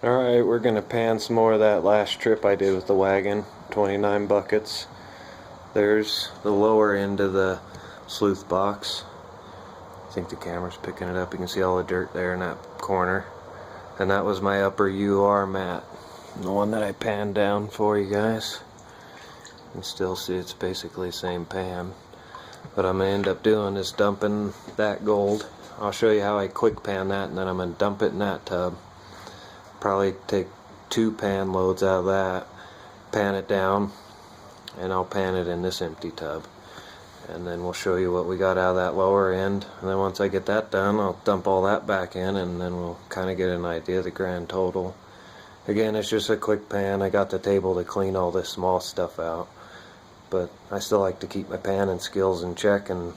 Alright, we're going to pan some more of that last trip I did with the wagon, 29 buckets. There's the lower end of the sleuth box. I think the camera's picking it up. You can see all the dirt there in that corner. And that was my upper UR mat, the one that I panned down for you guys. You can still see it's basically the same pan. What I'm going to end up doing is dumping that gold. I'll show you how I quick pan that, and then I'm going to dump it in that tub. Probably take 2 pan loads out of that, pan it down, and I'll pan it in this empty tub. And then we'll show you what we got out of that lower end. And then once I get that done, I'll dump all that back in, and then we'll kind of get an idea of the grand total. Again, it's just a quick pan. I got the table to clean all this small stuff out, but I still like to keep my panning skills in check and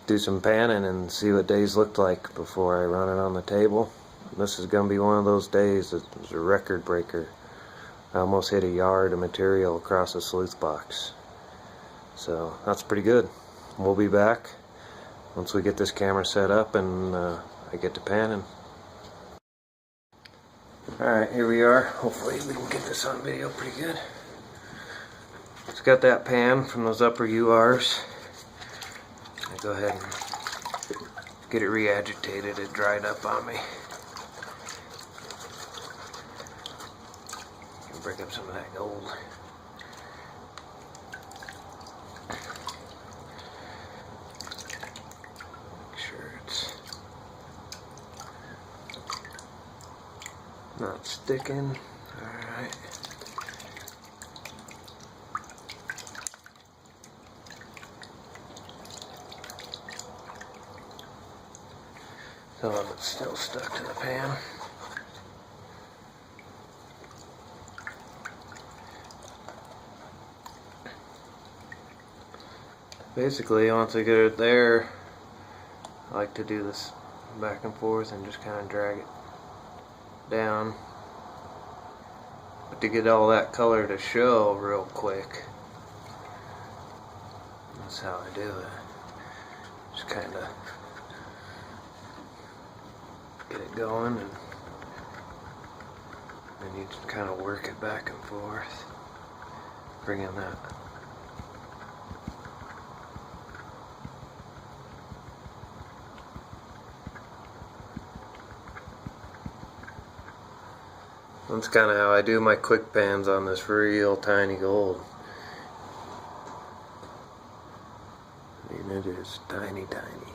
do some panning and see what days look like before I run it on the table. This is going to be one of those days. It's a record breaker. I almost hit a yard of material across a sleuth box. So that's pretty good. We'll be back once we get this camera set up and I get to panning. Alright, here we are. Hopefully we can get this on video pretty good. It's got that pan from those upper URs. I go ahead and get it re-agitated. It dried up on me. Break up some of that gold. Make sure it's not sticking. Alright. Some of it's still stuck to the pan. Basically, once I get it there, I like to do this back and forth and just kind of drag it down. But to get all that color to show real quick, that's how I do it. Just kind of get it going, and then you just kind of work it back and forth, bring in that That's kind of how I do my quick pans on this real tiny gold. I mean, it is tiny, tiny.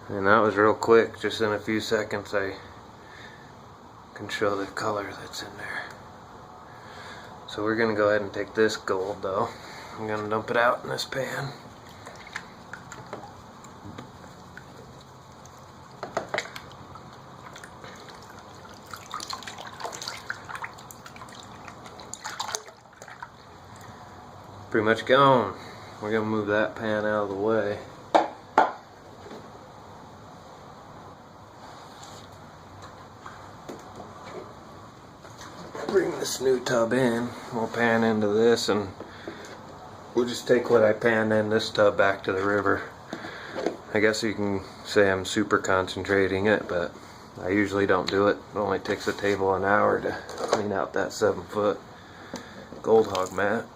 And that was real quick. Just in a few seconds I can show the color that's in there. So we're going to go ahead and take this gold though. I'm going to dump it out in this pan. Pretty much gone. We're going to move that pan out of the way. Bring this new tub in. We'll pan into this, and we'll just take what I panned in this tub back to the river. I guess you can say I'm super concentrating it, but I usually don't do it. It only takes the table an hour to clean out that 7-foot gold hog mat.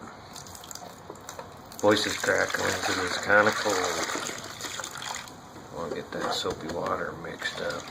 Voice is crackling because it's kind of cold. I want to get that soapy water mixed up.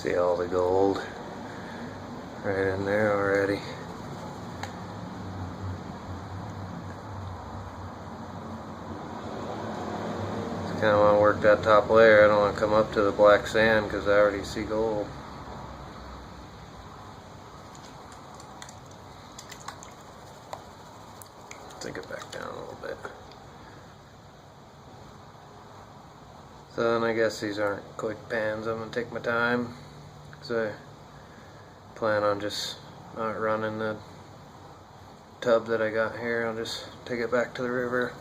See all the gold right in there already. Just kind of want to work that top layer. I don't want to come up to the black sand because I already see gold. Take it back down a little bit. So then I guess these aren't quick pans. I'm going to take my time because I plan on just not running the tub that I got here. I'll just take it back to the river.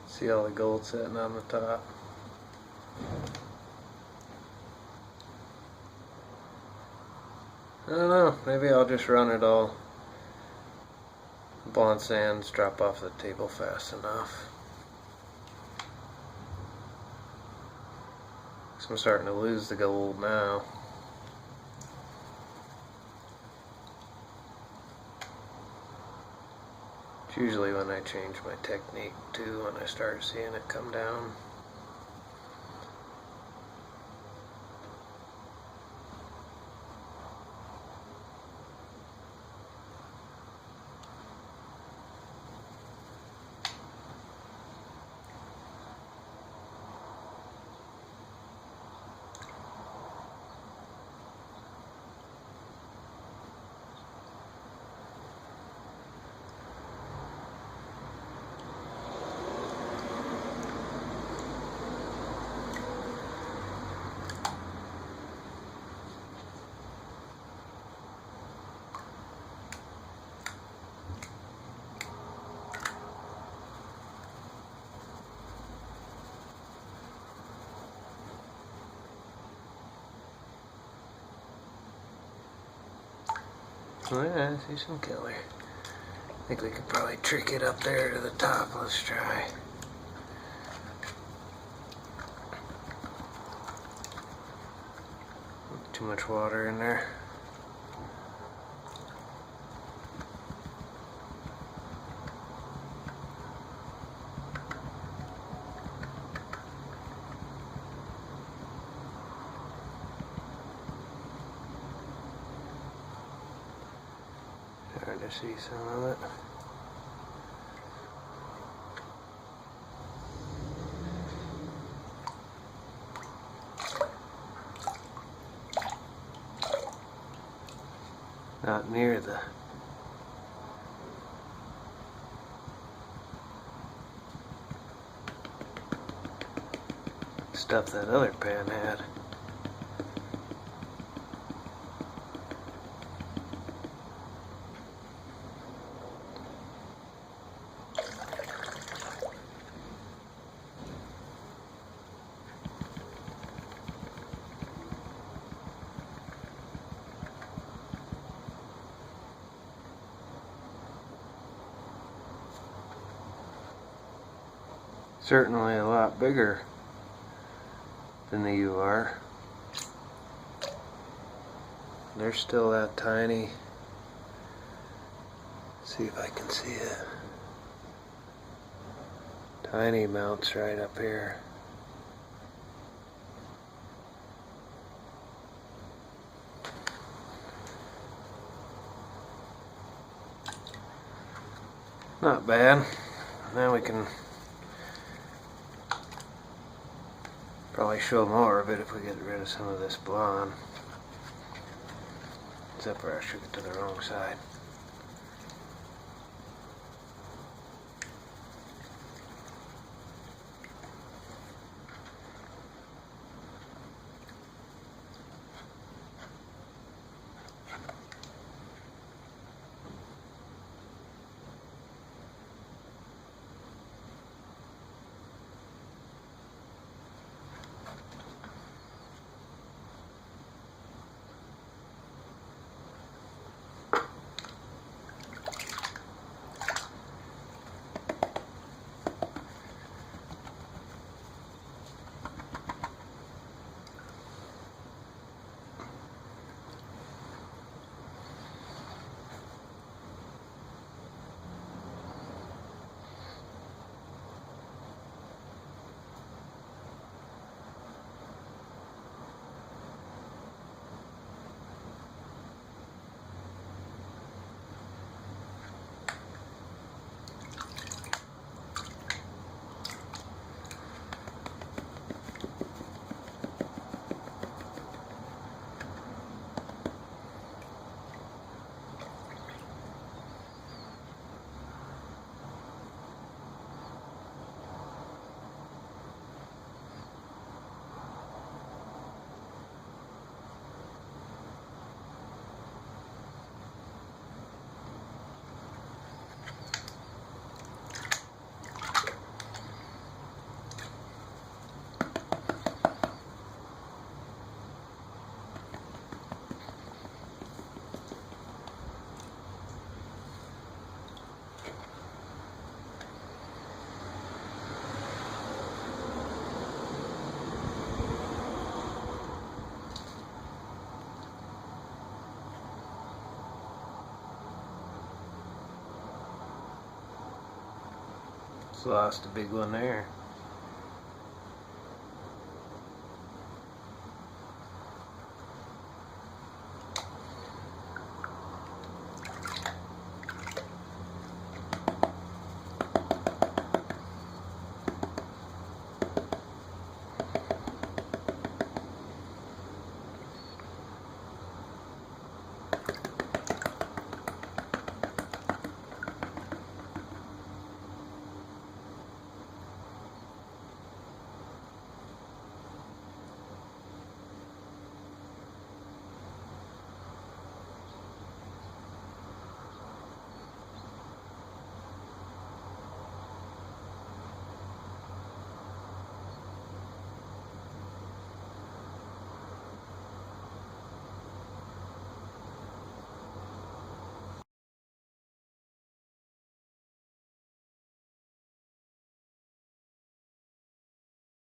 See all the gold sitting on the top. I don't know, maybe I'll just run it all. Blonde sands drop off the table fast enough. So I'm starting to lose the gold now. It's usually when I change my technique too, when I start seeing it come down. Oh yeah, I see some killer. I think we could probably trick it up there to the top. Let's try. Too much water in there. Trying to see some of it. Not near the stuff that other pan had. Certainly a lot bigger than the UR. They're still that tiny. See if I can see it. Tiny mounts right up here. Not bad. Now we can probably show more of it if we get rid of some of this blonde. Except for I shook it to the wrong side. Lost a big one there.